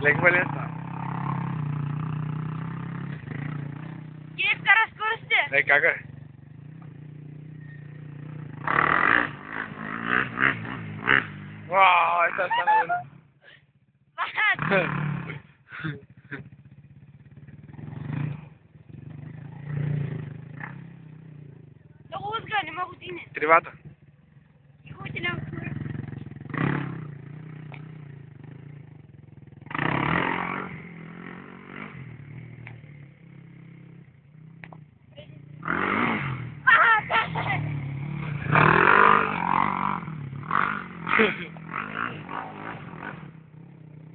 Леко лесно. Где вторая скорость? Ей, как е? Вау, это стана. Много узга, не могу дине. Тривата. Хоть нам.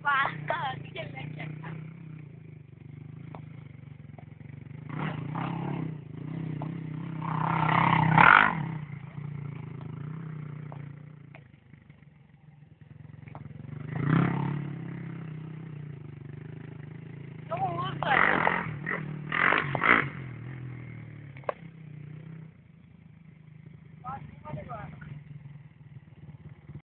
Wow.